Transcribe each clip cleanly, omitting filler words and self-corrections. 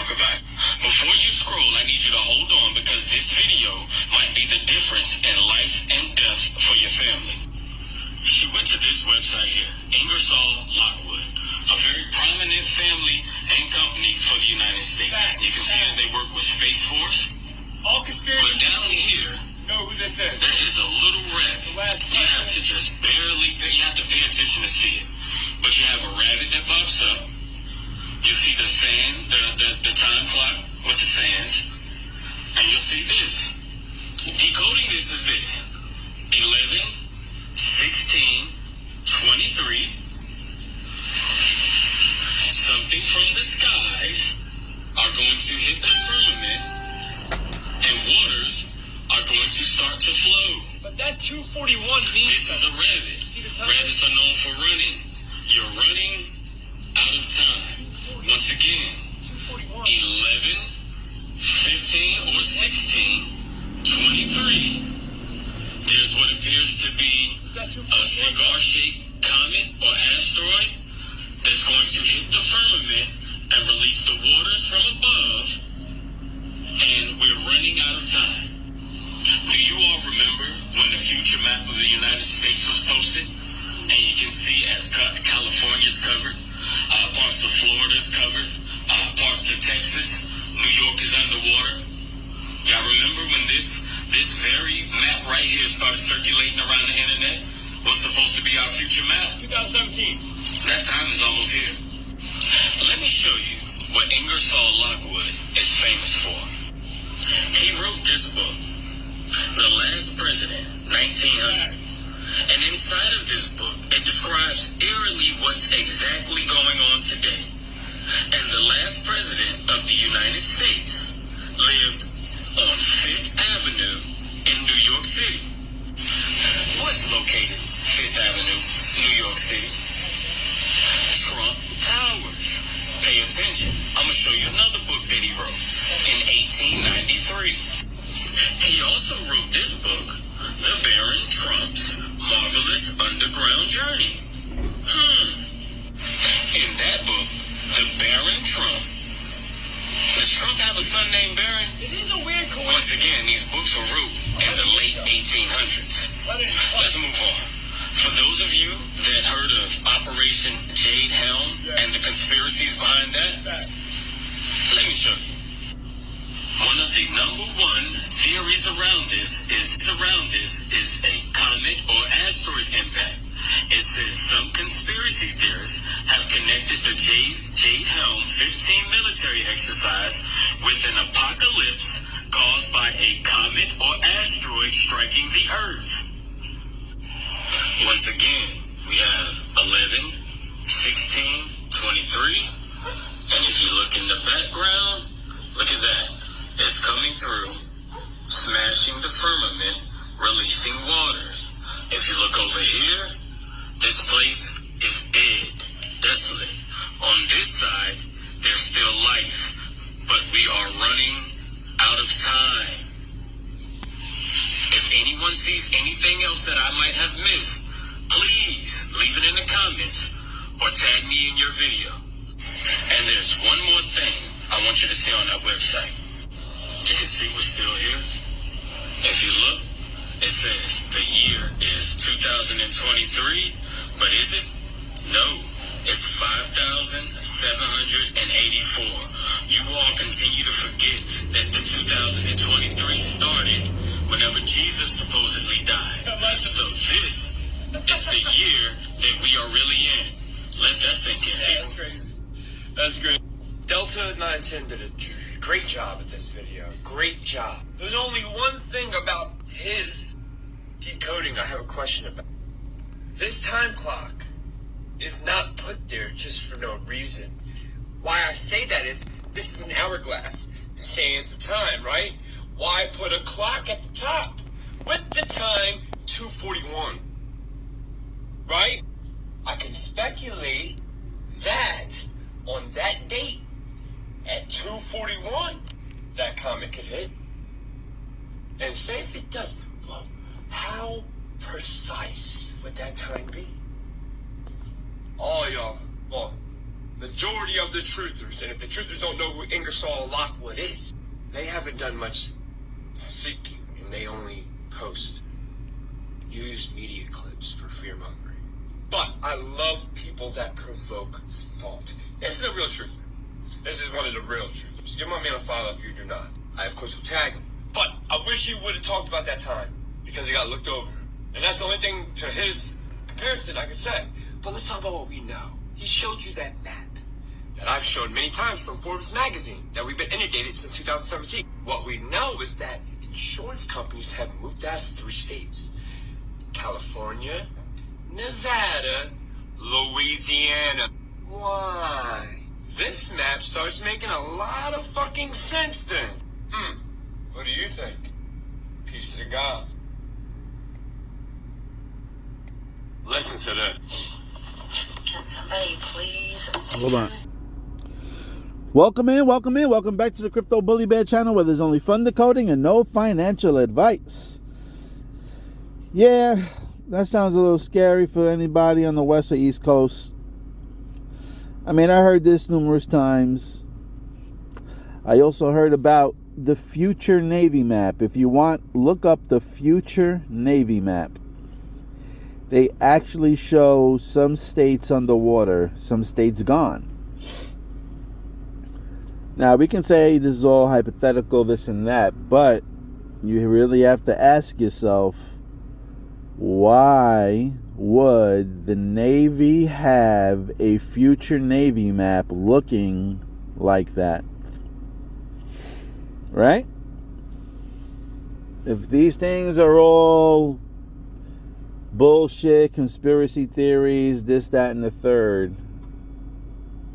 talk about it. Before you scroll, I need you to hold on because this video might be the difference in life and death for your family. She went to this website here, Ingersoll Lockwood, a very prominent family and company for the United States. You can see that they work with Space Force. All conspiracy. But down here, know who this is. there is a little rabbit. You have to just you have to pay attention to see it. But you have a rabbit that pops up. You see the sand, the time clock with the sands. And you'll see this. Decoding this is this. 11, 16, 23. Something from the skies are going to hit the firmament and waters are going to start to flow. But that 241 means this is a rabbit. Rabbits are known for running. You're running out of time. Once again, 11, 15, or 16, 23. There's what appears to be a cigar-shaped comet or asteroid that's going to hit the firmament and release the waters from above, and we're running out of time. Do you all remember when the future map of the United States was posted? And you can see as California's covered, parts of Florida's covered, parts of Texas, New York is underwater. Y'all remember when this very map right here started circulating around the internet? Was supposed to be our future map? 2017. That time is almost here. Let me show you what Ingersoll Lockwood is famous for. He wrote this book, The Last President, 1900. And inside of this book, it describes eerily what's exactly going on today. And the last president of the United States lived on 5th Avenue in New York City. What's located 5th Avenue, New York City? Trump Towers. Pay attention. I'm going to show you another book that he wrote in 1893. He also wrote this book, The Baron Trump's Marvelous Underground Journey. In that book, The Baron Trump. Does Trump have a son named Baron? It is a weird coincidence. Once again, these books were wrote in the late 1800s. Let's move on. For those of you that heard of Operation Jade Helm and the conspiracies behind that, let me show you. One of the number one theories around this is a comet or asteroid impact. It says some conspiracy theorists have connected the Jade Helm 15 military exercise with an apocalypse caused by a comet or asteroid striking the Earth. Once again, we have 11, 16, 23, and if you look in the background, look at that. It's coming through, smashing the firmament, releasing waters. If you look over here, this place is dead, desolate. On this side, there's still life, but we are running out of time. If anyone sees anything else that I might have missed, please leave it in the comments or tag me in your video. And there's one more thing I want you to see on that website. You can see we're still here. If you look, it says the year is 2023, but is it? No, it's 5,784. You all continue to forget that the 2023 started whenever Jesus supposedly died. So this is the year that we are really in. Let that sink in. Yeah, that's great. That's great. Delta 910 did a great job at this video. Great job. There's only one thing about his decoding I have a question about. This time clock is not put there just for no reason. Why I say that is, this is an hourglass. Sands of time, right? Why put a clock at the top with the time 2:41? Right? I can speculate that on that date at 2:41, that comet could hit. And say if it does, well, how precise would that time be? Oh, y'all, well, majority of the truthers, and if the truthers don't know who Ingersoll Lockwood is, they haven't done much seeking, and they only post used media clips for fear-mongering. But I love people that provoke thought. This is a real truther. This is one of the real truthers. Give my man a follow if you do not. I, of course, will tag him. But I wish he would have talked about that time, because he got looked over. And that's the only thing to his comparison I can say. But let's talk about what we know. He showed you that map that I've showed many times from Forbes magazine that we've been inundated since 2017. What we know is that insurance companies have moved out of 3 states: California, Nevada, Louisiana. Why? This map starts making a lot of fucking sense then. What do you think? Peace to the gods. Listen to this. Can somebody please? Hold on. Welcome back to the Crypto Bully Bear channel, where there's only fun decoding and no financial advice. Yeah, that sounds a little scary for anybody on the West or East Coast. I mean, I heard this numerous times. I also heard about the future Navy map. If you want, look up the future Navy map. They actually show some states underwater, some states gone. Now, we can say this is all hypothetical, this and that, but you really have to ask yourself, why would the Navy have a future Navy map looking like that? Right? If these things are all bullshit, conspiracy theories, this, that, and the third,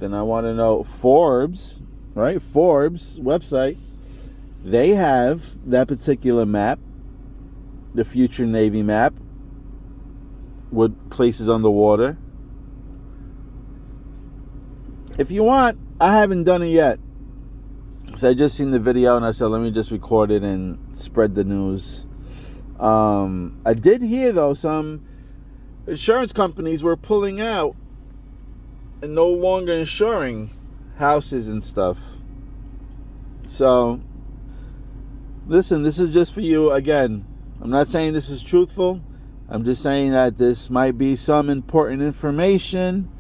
then I want to know, Forbes, right? Forbes website, they have that particular map, the future Navy map, with places underwater. If you want, I haven't done it yet. So I just seen the video and I said, let me just record it and spread the news. I did hear, though, some insurance companies were pulling out and no longer insuring houses and stuff. So, listen, this is just for you. Again, I'm not saying this is truthful. I'm just saying that this might be some important information,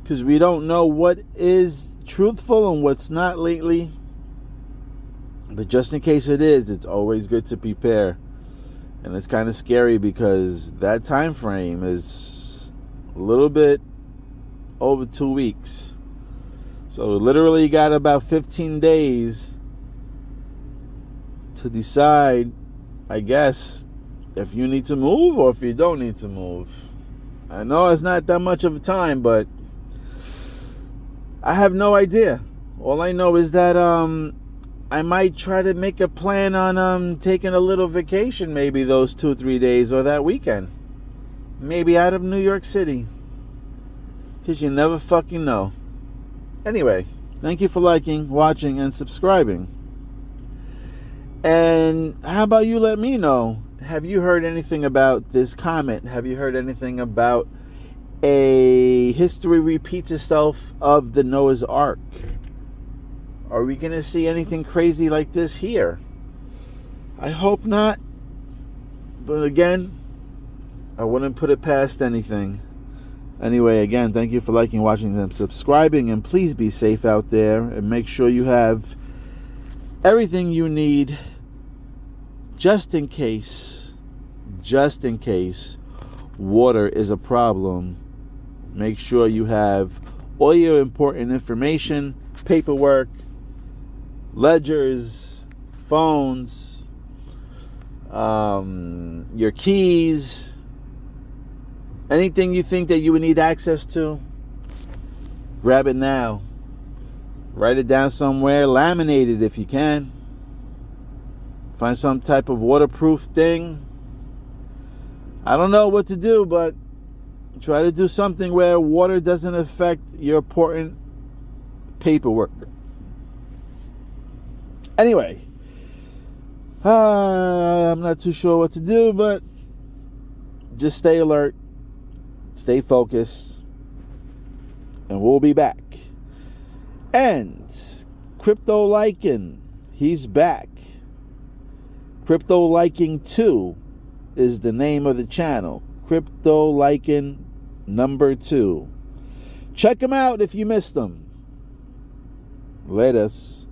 because we don't know what is truthful and what's not lately. But just in case it is, it's always good to prepare. And it's kind of scary because that time frame is a little bit over 2 weeks. So literally you got about 15 days to decide, I guess, if you need to move or if you don't need to move. I know it's not that much of a time, but I have no idea. All I know is that I might try to make a plan on taking a little vacation, maybe those 2-3 days or that weekend. Maybe out of New York City. Because you never fucking know. Anyway, thank you for liking, watching, and subscribing. And how about you let me know? Have you heard anything about this comet? Have you heard anything about a history repeats itself of the Noah's Ark? Are we going to see anything crazy like this here? I hope not. But again, I wouldn't put it past anything. Anyway, again, thank you for liking, watching, and subscribing. And please be safe out there. And make sure you have everything you need just in case water is a problem. Make sure you have all your important information, paperwork, ledgers, phones, your keys, anything you think that you would need access to, grab it now. Write it down somewhere, laminate it if you can. Find some type of waterproof thing. I don't know what to do, but try to do something where water doesn't affect your important paperwork. Anyway, I'm not too sure what to do, but just stay alert, stay focused, and we'll be back. And Crypto Liking, he's back. Crypto Liking 2 is the name of the channel. Crypto Liking number 2. Check him out if you missed him. Latest.